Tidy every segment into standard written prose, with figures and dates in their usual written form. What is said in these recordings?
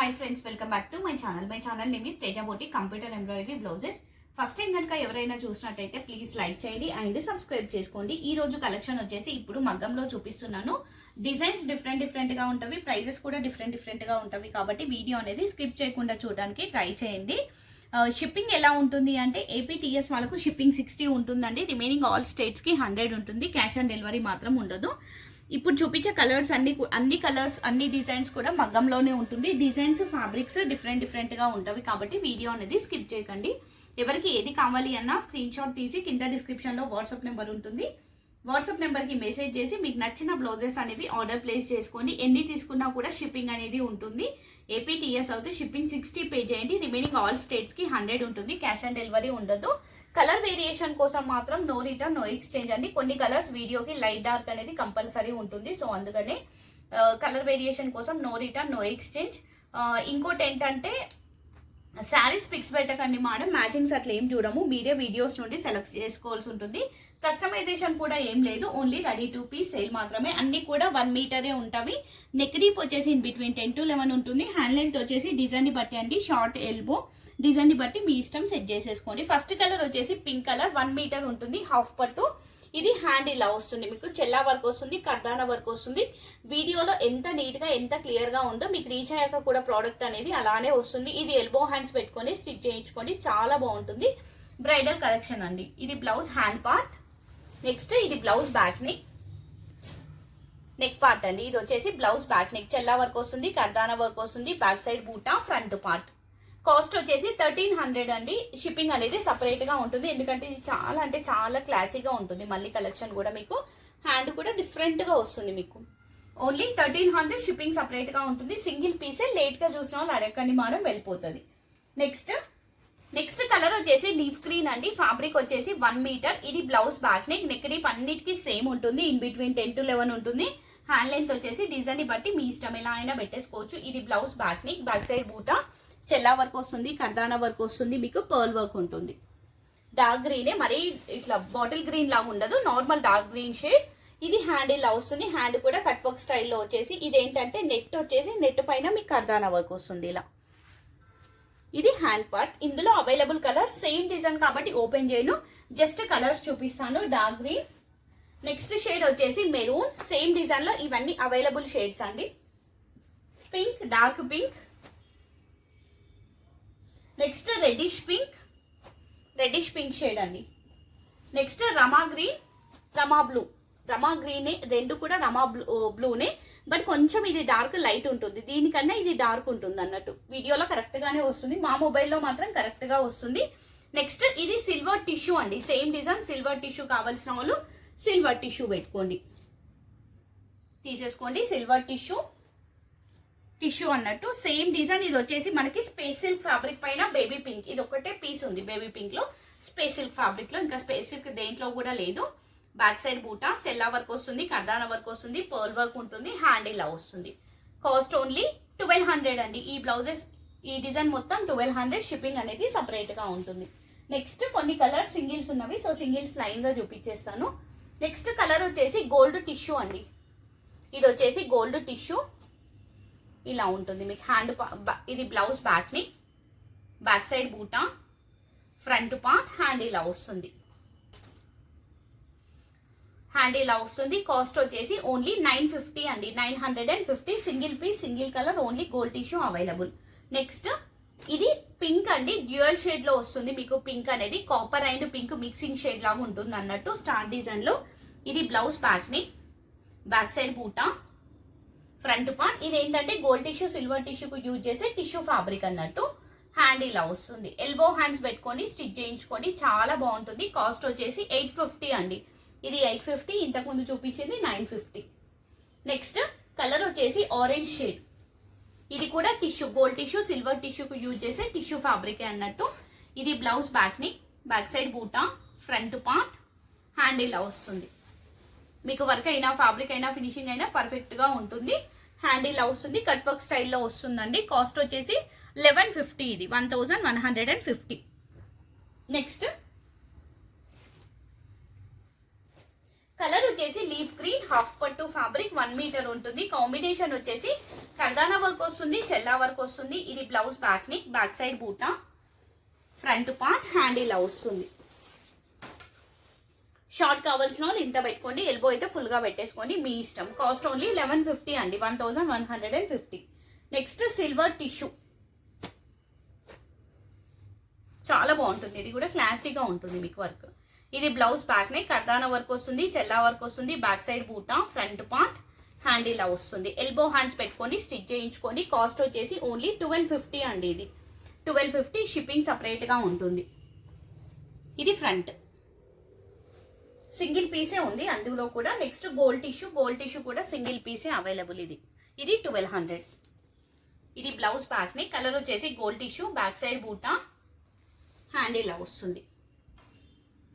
Hi friends, welcome back to my channel. My channel name is Teja బోటి computer embroidery blouses. First time కనుక ఎవరైనా చూసినట్టయితే please like చేయండి and subscribe చేసుకోండి. ఈ రోజు కలెక్షన్ వచ్చేసి ఇప్పుడు మగ్గంలో చూపిస్తున్నాను. డిజైన్స్ డిఫరెంట్ గా ఉంటవి, ప్రైజెస్ కూడా డిఫరెంట్ గా ఉంటవి. కాబట్టి వీడియో అనేది స్కిప్ చేయకుండా చూడడానికి ట్రై చేయండి. షిప్పింగ్ ఎలా ఉంటుంది అంటే ఏపీటీఎస్ వాళ్ళకు షిప్పింగ్ 60 ఉంటుందండి. రిమైనింగ్ ఆల్ స్టేట్స్ కి 100 ఉంటుంది. క్యాష్ ఆన్ డెలివరీ మాత్రం ఉండదు. ఇప్పుడు చూపించే కలర్స్ అన్ని కలర్స్ అన్ని డిజైన్స్ కూడా మగ్గంలోనే ఉంటుంది. డిజైన్స్ ఫ్యాబ్రిక్స్ డిఫరెంట్ గా ఉంటవి. కాబట్టి వీడియో అనేది స్కిప్ చేయకండి. ఎవరికి ఏది కావాలి అన్నా స్క్రీన్ షాట్ తీసి కింద డిస్క్రిప్షన్ లో వాట్సాప్ నెంబర్ ఉంటుంది. వాట్సాప్ నెంబర్ కి మెసేజ్ చేసి మీకు నచ్చిన బ్లౌజెస్ అనేవి ఆర్డర్ ప్లేస్ చేసుకోండి. ఎన్ని తీసుకున్నా కూడా షిప్పింగ్ అనేది ఉంటుంది. ఏపీటీఎస్ అవుతే షిప్పింగ్ 60 పే చేయండి. రిమైనింగ్ ఆల్ స్టేట్స్ కి 100 ఉంటుంది. క్యాష్ ఆన్ డెలివరీ ఉండదు. కలర్ వేరియేషన్ కోసం మాత్రం నో రిటర్న్ నో ఎక్స్చేంజ్ అండి. కొన్ని కలర్స్ వీడియోకి లైట్ డార్క్ అనేది కంపల్సరీ ఉంటుంది. సో అందుకనే కలర్ వేరియేషన్ కోసం నో రిటర్న్ నో ఎక్స్చేంజ్. ఇంకోటి ఏంటంటే శారీస్ పిక్స్ పెట్టకండి మేడం, మ్యాచింగ్స్ అట్లా ఏం చూడము. మీరే వీడియోస్ నుండి సెలెక్ట్ చేసుకోవాల్సి ఉంటుంది. కస్టమైజేషన్ కూడా ఏం లేదు, only ready to piece sale మాత్రమే. అన్ని కూడా 1 మీటరే ఉంటాయి. నెక్ డీప్ వచ్చేసి ఇన్ బిట్వీన్ 10 to 11 ఉంటుంది. హ్యాండ్ లెంత్ వచ్చేసి డిజైన్ ని బట్టి అండి, షార్ట్ ఎల్బో డిజైన్ ని బట్టి మీ ఇష్టం సెట్ చేసేసుకోండి. ఫస్ట్ కలర్ వచ్చేసి పింక్ కలర్, 1 మీటర్ ఉంటుంది, హాఫ్ పట్టు. ఇది హ్యాండ్ ఇలా వస్తుంది, మీకు చెల్లా వర్క్ వస్తుంది, కర్దానా వర్క్ వస్తుంది. వీడియోలో ఎంత నీట్ గా ఎంత క్లియర్ గా ఉందో మీకు రీచ్ అయ్యాక కూడా ప్రోడక్ట్ అనేది అలానే వస్తుంది. ఇది ఎల్బో హ్యాండ్స్ పెట్టుకొని స్టిచ్ చేయించుకోండి, చాలా బాగుంటుంది. బ్రైడల్ కలెక్షన్ అండి. ఇది బ్లౌజ్ హ్యాండ్ పార్ట్. నెక్స్ట్ ఇది బ్లౌజ్ బ్యాక్ నెక్ పార్ట్ అండి. ఇది వచ్చేసి బ్లౌజ్ బ్యాక్ నెక్, చెల్లా వర్క్ వస్తుంది, కర్దానా వర్క్ వస్తుంది, బ్యాక్ సైడ్ బూటా, ఫ్రంట్ పార్ట్. కాస్ట్ వచ్చేసి 1300 అండి. షిప్పింగ్ అనేది సపరేట్ గా ఉంటుంది, ఎందుకంటే ఇది చాలా అంటే చాలా క్లాసీగా ఉంటుంది. మళ్ళీ కలెక్షన్ కూడా మీకు హ్యాండ్ కూడా డిఫరెంట్ గా వస్తుంది. మీకు ఓన్లీ 1300, షిప్పింగ్ సపరేట్ గా ఉంటుంది. సింగిల్ పీసే, లేట్ గా చూసిన వాళ్ళు అడగండి మేడం, వెళ్ళిపోతుంది. నెక్స్ట్ కలర్ వచ్చేసి లీఫ్ గ్రీన్ అండి. ఫ్యాబ్రిక్ వచ్చేసి 1 మీటర్. ఇది blouse back neck, neck deep అన్నిటికీ సేమ్ ఉంటుంది. ఇన్ బిట్వీన్ 10 to 11 ఉంటుంది. హ్యాండ్ లెంత్ వచ్చేసి డిజైన్ ని బట్టి మీ ఇష్టం ఎలా అయినా పెట్టేసుకోవచ్చు. ఇది blouse back neck, back side బూటా, చెల్లా వర్క్ వస్తుంది, కర్దానా వర్క్ వస్తుంది, మీకు పర్ల్ వర్క్ ఉంటుంది. డార్క్ గ్రీనే, మరీ ఇట్లా బాటిల్ గ్రీన్ లాగా ఉండదు, నార్మల్ డార్క్ గ్రీన్ షేడ్. ఇది హ్యాండ్ ఇలా వస్తుంది. హ్యాండ్ కూడా కట్ వర్క్ స్టైల్లో వచ్చేసి ఇదేంటంటే నెట్ వచ్చేసి నెట్ పైన మీకు కర్దానా వర్క్ వస్తుంది ఇలా. ఇది హ్యాండ్ పార్ట్. ఇందులో అవైలబుల్ కలర్ సేమ్ డిజైన్ కాబట్టి ఓపెన్ చేయను, జస్ట్ కలర్స్ చూపిస్తాను. డార్క్ గ్రీన్, నెక్స్ట్ షేడ్ వచ్చేసి మెరూన్. సేమ్ డిజైన్ లో ఇవన్నీ అవైలబుల్ షేడ్స్ అండి. Pink, dark pink, next reddish pink shade అండి. నెక్స్ట్ రమా గ్రీన్, రమా బ్లూ. రమా గ్రీన్ రెండు కూడా రమా బ్లూనే, బట్ కొంచెం ఇది డార్క్ లైట్ ఉంటుంది, దీనికన్నా ఇది డార్క్ ఉంటుంది అన్నట్టు. వీడియోలో కరెక్ట్ గానే వస్తుంది, మా మొబైల్లో మాత్రం కరెక్ట్ గా వస్తుంది. నెక్స్ట్ ఇది సిల్వర్ టిష్యూ అండి. సేమ్ డిజైన్, సిల్వర్ టిష్యూ కావాల్సిన వాళ్ళు సిల్వర్ టిష్యూ పెట్టుకోండి, తీసేసుకోండి. సిల్వర్ టిష్యూ అన్నట్టు సేమ్ డిజైన్. ఇది వచ్చేసి మనకి స్పేస్ సిల్క్ ఫ్యాబ్రిక్ పైన బేబీ పింక్, ఇది ఒకటే పీస్ ఉంది బేబీ పింక్ లో, స్పేస్ సిల్క్ ఫ్యాబ్రిక్ లో. ఇంకా స్పేస్ సిల్క్ దేంట్లో కూడా లేదు. బ్యాక్ సైడ్ బూటా, స్టెల్లా వర్క్ వస్తుంది, కర్దానా వర్క్ వస్తుంది, పర్ల్ వర్క్ ఉంటుంది, హ్యాండ్ ఇలా వస్తుంది. కాస్ట్ ఓన్లీ 1200 అండి. ఈ బ్లౌజెస్ ఈ డిజైన్ మొత్తం 1200. షిప్పింగ్ అనేది సపరేట్ గా ఉంటుంది. నెక్స్ట్ కొన్ని కలర్స్ సింగిల్స్ ఉన్నవి, సో సింగిల్స్ లైన్ గా చూపించేస్తాను. నెక్స్ట్ కలర్ వచ్చేసి గోల్డ్ టిష్యూ అండి. ఇది వచ్చేసి గోల్డ్ టిష్యూ ఇలా ఉంటుంది మీకు. హ్యాండ్ ఇది బ్లౌజ్ బ్యాక్ ని, బ్యాక్ సైడ్ బూటా, ఫ్రంట్ పార్ట్, హ్యాండ్ ఇలా వస్తుంది. కాస్ట్ వచ్చేసి ఓన్లీ 950 అండి. 950 single piece, single colour, only gold tissue available. Next ఇది పింక్ అండి, డ్యూయల్ షేడ్ లో వస్తుంది మీకు. పింక్ అనేది copper and pink mixing shade లాగా ఉంటుంది అన్నట్టు స్టార్ డిజైన్ లో. ఇది బ్లౌజ్ బ్యాక్ ని, బ్యాక్ సైడ్ బూటా, ఫ్రంట్ పార్ట్. ఇది ఏంటంటే గోల్డ్ టిష్యూ సిల్వర్ టిష్యూకు యూజ్ చేసే టిష్యూ ఫ్యాబ్రిక్ అన్నట్టు. హ్యాండ్ ఇలా వస్తుంది. ఎల్బో హ్యాండ్స్ పెట్టుకొని స్టిచ్ చేయించుకోండి, చాలా బాగుంటుంది. కాస్ట్ వచ్చేసి 850 అండి. ఇది 850, ఇంతకుముందు చూపించింది 950. నెక్స్ట్ కలర్ వచ్చేసి ఆరెంజ్ షేడ్. ఇది కూడా టిష్యూ, గోల్డ్ టిష్యూ సిల్వర్ టిష్యూకు యూజ్ చేసే టిష్యూ ఫ్యాబ్రిక్ అన్నట్టు. ఇది బ్లౌజ్ బ్యాక్ ని, బ్యాక్ సైడ్ బూటా, ఫ్రంట్ పార్ట్, హ్యాండ్ ఇలా వస్తుంది. మీకు వర్క్ అయినా ఫ్యాబ్రిక్ అయినా ఫినిషింగ్ అయినా పర్ఫెక్ట్ గా ఉంటుంది. హ్యాండ్ ఇలా వస్తుంది, కట్ వర్క్ స్టైల్లో వస్తుందండి. కాస్ట్ వచ్చేసి 1150, ఇది 1150. నెక్స్ట్ కలర్ వచ్చేసి లీఫ్ గ్రీన్, హాఫ్ పట్టు ఫ్యాబ్రిక్, 1 మీటర్ ఉంటుంది. కాంబినేషన్ వచ్చేసి కర్దానా వర్క్ వస్తుంది, చెల్లా వర్క్ వస్తుంది. ఇది blouse back neck, back side బూటా, ఫ్రంట్ పార్ట్, హ్యాండ్ ఇలా వస్తుంది. షార్ట్ కావాల్సిన వాళ్ళు ఇంత పెట్టుకోండి, ఎల్బో అయితే ఫుల్గా పెట్టేసుకోండి, మీ ఇష్టం. కాస్ట్ ఓన్లీ 1150 అండి, 1150. నెక్స్ట్ సిల్వర్ టిష్యూ, చాలా బాగుంటుంది. ఇది కూడా క్లాసీగా ఉంటుంది మీకు వర్క్. ఇది బ్లౌజ్ బ్యాక్ నెక్, కర్దానా వర్క్ వస్తుంది, చెల్లా వర్క్ వస్తుంది, బ్యాక్ సైడ్ బూటా, ఫ్రంట్ పార్ట్, హ్యాండ్ ఇలా వస్తుంది. ఎల్బో హ్యాండ్స్ పెట్టుకొని స్టిచ్ చేయించుకోండి. కాస్ట్ వచ్చేసి ఓన్లీ 1250 అండి. ఇది 1250, షిప్పింగ్ సపరేట్గా ఉంటుంది. ఇది ఫ్రంట్ సింగిల్ పీసే ఉంది అందులో కూడా. నెక్స్ట్ గోల్డ్ టిష్యూ కూడా సింగిల్ పీసే అవైలబుల్. ఇది 1200. ఇది బ్లౌజ్ బ్యాక్ నెక్, కలర్ వచ్చేసి గోల్డ్ టిష్యూ, బ్యాక్ సైడ్ బూటా, హ్యాండ్ ఇలా వస్తుంది.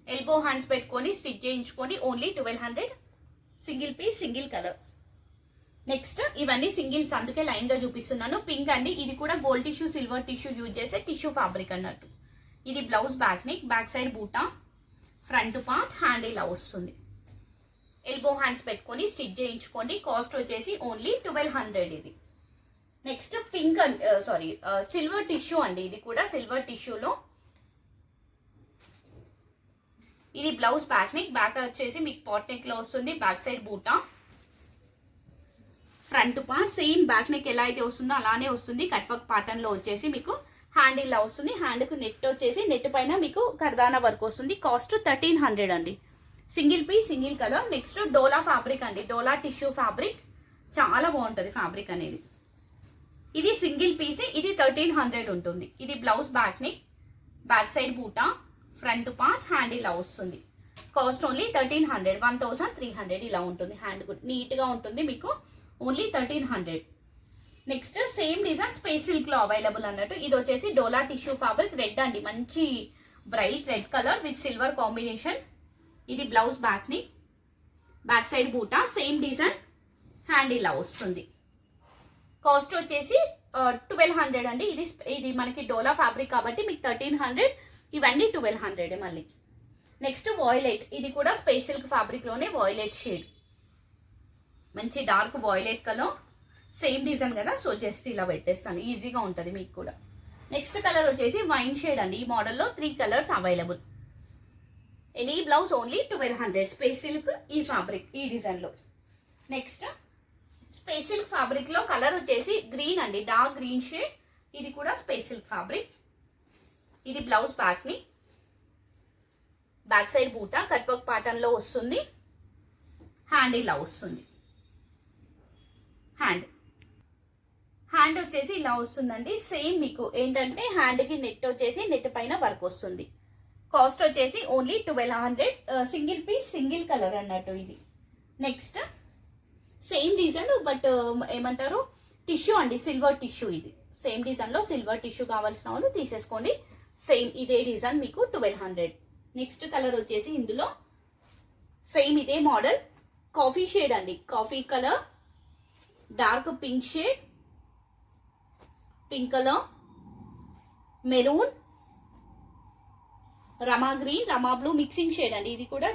ఎల్బో హ్యాండ్స్ పెట్టుకొని స్టిచ్ చేయించుకోండి. Only 1200, single piece, single colour. Next ఇవన్నీ సింగిల్స్, అందుకే లైన్గా చూపిస్తున్నాను. పింక్ అండి, ఇది కూడా gold tissue, silver tissue use చేసే టిష్యూ ఫ్యాబ్రిక్ అన్నట్టు. ఇది blouse back neck, back side బూటా, ఫ్రంట్ పార్ట్, హ్యాండ్ ఇలా వస్తుంది. ఎల్బో హ్యాండ్స్ పెట్టుకొని స్టిచ్ చేయించుకోండి. కాస్ట్ వచ్చేసి ఓన్లీ 1200. ఇది నెక్స్ట్ పింక్ సిల్వర్ టిష్యూ అండి. ఇది కూడా సిల్వర్ టిష్యూలో. ఇది బ్లౌజ్ బ్యాక్ నెక్, బ్యాక్ వచ్చేసి మీకు పాట్ నెక్ లో వస్తుంది, బ్యాక్ సైడ్ బూటా, front part same back neck ఎలా అయితే వస్తుందో అలానే వస్తుంది. కట్ వర్క్ ప్యాటర్న్ లో వచ్చేసి మీకు హ్యాండ్ ఇలా వస్తుంది. హ్యాండ్ కు నెట్ వచ్చేసి నెట్ పైన మీకు కర్దానా వర్క్ వస్తుంది. కాస్ట్ 1300 అండి, single piece, single colour. Next డోలా ఫ్యాబ్రిక్ అండి, డోలా టిష్యూ ఫ్యాబ్రిక్, చాలా బాగుంటుంది ఫ్యాబ్రిక్ అనేది. ఇది సింగిల్ పీస్, ఇది 1300 ఉంటుంది. ఇది blouse back neck, back side బూటా, ఫ్రంట్ పార్ట్, హ్యాండ్ ఇలా వస్తుంది. కాస్ట్ ఓన్లీ 1300, 1300 ఇలా ఉంటుంది. హ్యాండ్ కూడా నీట్గా ఉంటుంది మీకు, only 1300. Next same design space silk లో అవైలబుల్ అన్నట్టు. ఇది వచ్చేసి డోలా టిష్యూ ఫ్యాబ్రిక్, రెడ్ అండి, మంచి bright red colour with silver combination. ఇది బ్లౌజ్ బ్యాక్ ని, బ్యాక్ సైడ్ బూటా, సేమ్ డిజైన్, హ్యాండ్ ఇలా వస్తుంది. కాస్ట్ వచ్చేసి 1200 అండి. ఇది మనకి డోలా ఫ్యాబ్రిక్ కాబట్టి మీకు 1300, ఇవన్నీ 1200 మళ్ళీ. నెక్స్ట్ వాయిలెట్, ఇది కూడా స్పేస్ సిల్క్ ఫ్యాబ్రిక్ లోనే వాయిలెట్ షేడ్, మంచి dark violet colour, same design కదా, సో జస్ట్ ఇలా పెట్టేస్తాను, ఈజీగా ఉంటుంది మీకు కూడా. నెక్స్ట్ కలర్ వచ్చేసి వైన్ షేడ్ అండి. ఈ మోడల్లో 3 colours available. Any blouse only 1200, space silk ఈ ఫ్యాబ్రిక్ ఈ డిజైన్ లో. నెక్స్ట్ స్పేస్ సిల్క్ ఫ్యాబ్రిక్ లో కలర్ వచ్చేసి గ్రీన్ అండి, డార్క్ గ్రీన్ షేడ్. ఇది కూడా స్పేస్ సిల్క్ ఫ్యాబ్రిక్. ఇది బ్లౌజ్ బ్యాక్ ని, బ్యాక్ సైడ్ బూటా, కట్ వర్క్ ప్యాటర్న్ లో వస్తుంది, హ్యాండ్ ఇలా వస్తుంది. హ్యాండ్ వచ్చేసి ఇలా వస్తుందండి. సేమ్ మీకు ఏంటంటే హ్యాండ్ కి నెట్ వచ్చేసి నెట్ పైన వర్క్ వస్తుంది. కాస్ట్ వచ్చేసి only 1200, single piece, single colour అన్నట్టు ఇది. నెక్స్ట్ సేమ్ డిజైన్ బట్ ఏమంటారు టిష్యూ అండి, సిల్వర్ టిష్యూ. ఇది సేమ్ డిజైన్ లో సిల్వర్ టిష్యూ కావాల్సిన వాళ్ళు తీసేసుకోండి. సేమ్ ఇదే డిజైన్ మీకు 1200. నెక్స్ట్ కలర్ వచ్చేసి ఇందులో సేమ్ ఇదే మోడల్ కాఫీ షేడ్ అండి, coffee colour, dark pink shade, pink colour, maroon, Rama green, Rama blue mixing shade అండి. ఇది కూడా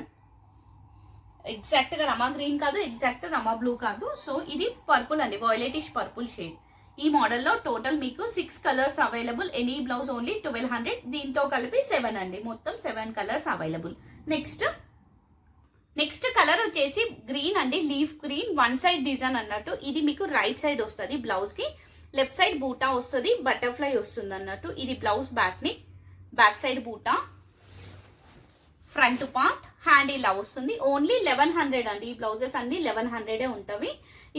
ఎగ్జాక్ట్ గా రమా గ్రీన్ కాదు, ఎగ్జాక్ట్ రమా బ్లూ కాదు. సో ఇది పర్పుల్ అండి, వాయిలెటిష్ పర్పుల్ షేడ్. ఈ మోడల్లో టోటల్ మీకు 6 colours available. Any blouse only 1200, దీంతో కలిపి 7 అండి, మొత్తం 7 కలర్స్ అవైలబుల్. నెక్స్ట్ కలర్ వచ్చేసి గ్రీన్ అండి, leaf green, one side design అన్నట్టు. ఇది మీకు రైట్ సైడ్ వస్తుంది బ్లౌజ్ కి, లెఫ్ట్ సైడ్ బూటా వస్తుంది, బటర్ఫ్లై వస్తుంది అన్నట్టు. ఇది బ్లౌజ్ బ్యాక్ ని, బ్యాక్ సైడ్ బూటా, ఫ్రంట్ పార్ట్, హ్యాండ్ ఇలా వస్తుంది. ఓన్లీ 1100 అండి. ఈ బ్లౌజెస్ అన్ని 1100 ఉంటవి.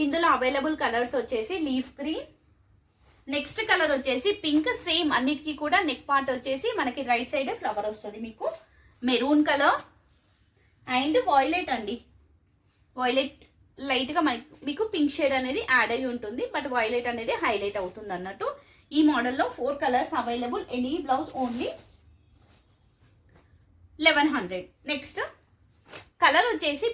ఇందులో అవైలబుల్ కలర్స్ వచ్చేసి లీఫ్ గ్రీన్, నెక్స్ట్ కలర్ వచ్చేసి పింక్, సేమ్ అన్నిటికీ కూడా నెక్ పార్ట్ వచ్చేసి మనకి రైట్ సైడ్ ఫ్లవర్ వస్తుంది మీకు, మెరూన్ కలర్ అండ్ వాయిలెట్ అండి. వాయిలెట్ లైట్ గా మీకు పింక్ షేడ్ అనేది యాడ్ అయి ఉంటుంది, బట్ వాయిలెట్ అనేది హైలైట్ అవుతుంది అన్నట్టు. ఈ మోడల్లో 4 colours available. Any blouse only 1100. Next colour వచ్చేసి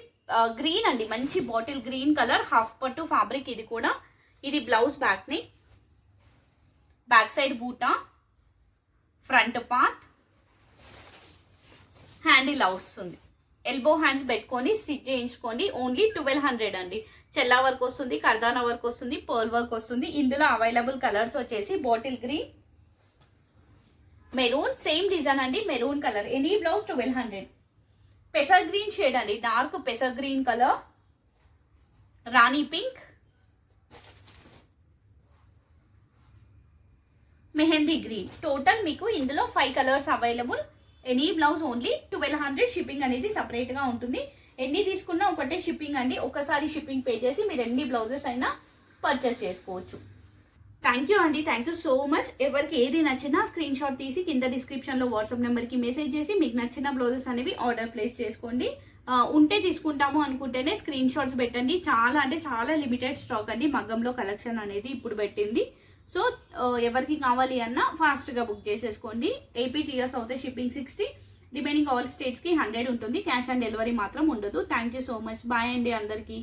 గ్రీన్ అండి, మంచి బాటిల్ గ్రీన్ కలర్, హాఫ్ పట్టు ఫ్యాబ్రిక్. ఇది కూడా ఇది బ్లౌజ్ బ్యాక్ ని, బ్యాక్ సైడ్ బూటా, ఫ్రంట్ పార్ట్, హ్యాండ్ ఇలా వస్తుంది. ఎల్బో హ్యాండ్స్ పెట్టుకొని స్టిచ్ చేయించుకోండి. ఓన్లీ 1200 అండి. చెల్లా వర్క్ వస్తుంది, కర్దానా వర్క్ వస్తుంది, పర్ల్ వర్క్ వస్తుంది. ఇందులో అవైలబుల్ కలర్స్ వచ్చేసి bottle green, maroon, same design అండి, మెరూన్ కలర్. Any blouse 1200. పెసర్ గ్రీన్ షేడ్ అండి, డార్క్ పెసర్ గ్రీన్ కలర్, రాణి పింక్, మెహందీ గ్రీన్. టోటల్ మీకు ఇందులో 5 colours available. Any blouse only 1200. Shipping అనేది సపరేట్గా ఉంటుంది. ఎన్ని తీసుకున్నా ఒకటే షిప్పింగ్ అండి. ఒకసారి షిప్పింగ్ పే చేసి మీరు ఎన్ని బ్లౌజెస్ అయినా పర్చేస్ చేసుకోవచ్చు. థ్యాంక్ యూ అండి, థ్యాంక్ యూ సో మచ్. ఎవరికి ఏది నచ్చినా స్క్రీన్ షాట్ తీసి కింద డిస్క్రిప్షన్లో వాట్సాప్ నెంబర్కి మెసేజ్ చేసి మీకు నచ్చిన బ్లౌజెస్ అనేవి ఆర్డర్ ప్లేస్ చేసుకోండి. ఉంటే తీసుకుంటాము అనుకుంటేనే స్క్రీన్ షాట్స్ పెట్టండి. చాలా అంటే చాలా లిమిటెడ్ స్టాక్ అండి మగ్గంలో కలెక్షన్ అనేది ఇప్పుడు పెట్టింది. సో ఎవరికి కావాలి అన్నా ఫాస్ట్గా బుక్ చేసేసుకోండి. ఏపీ టీఆర్స్ అవుతే షిప్పింగ్ 60, రిమైనింగ్ ఆల్ స్టేట్స్కి 100 ఉంటుంది. క్యాష్ ఆన్ డెలివరీ మాత్రం ఉండదు. Thank you so much. Bye అండి అందరికీ.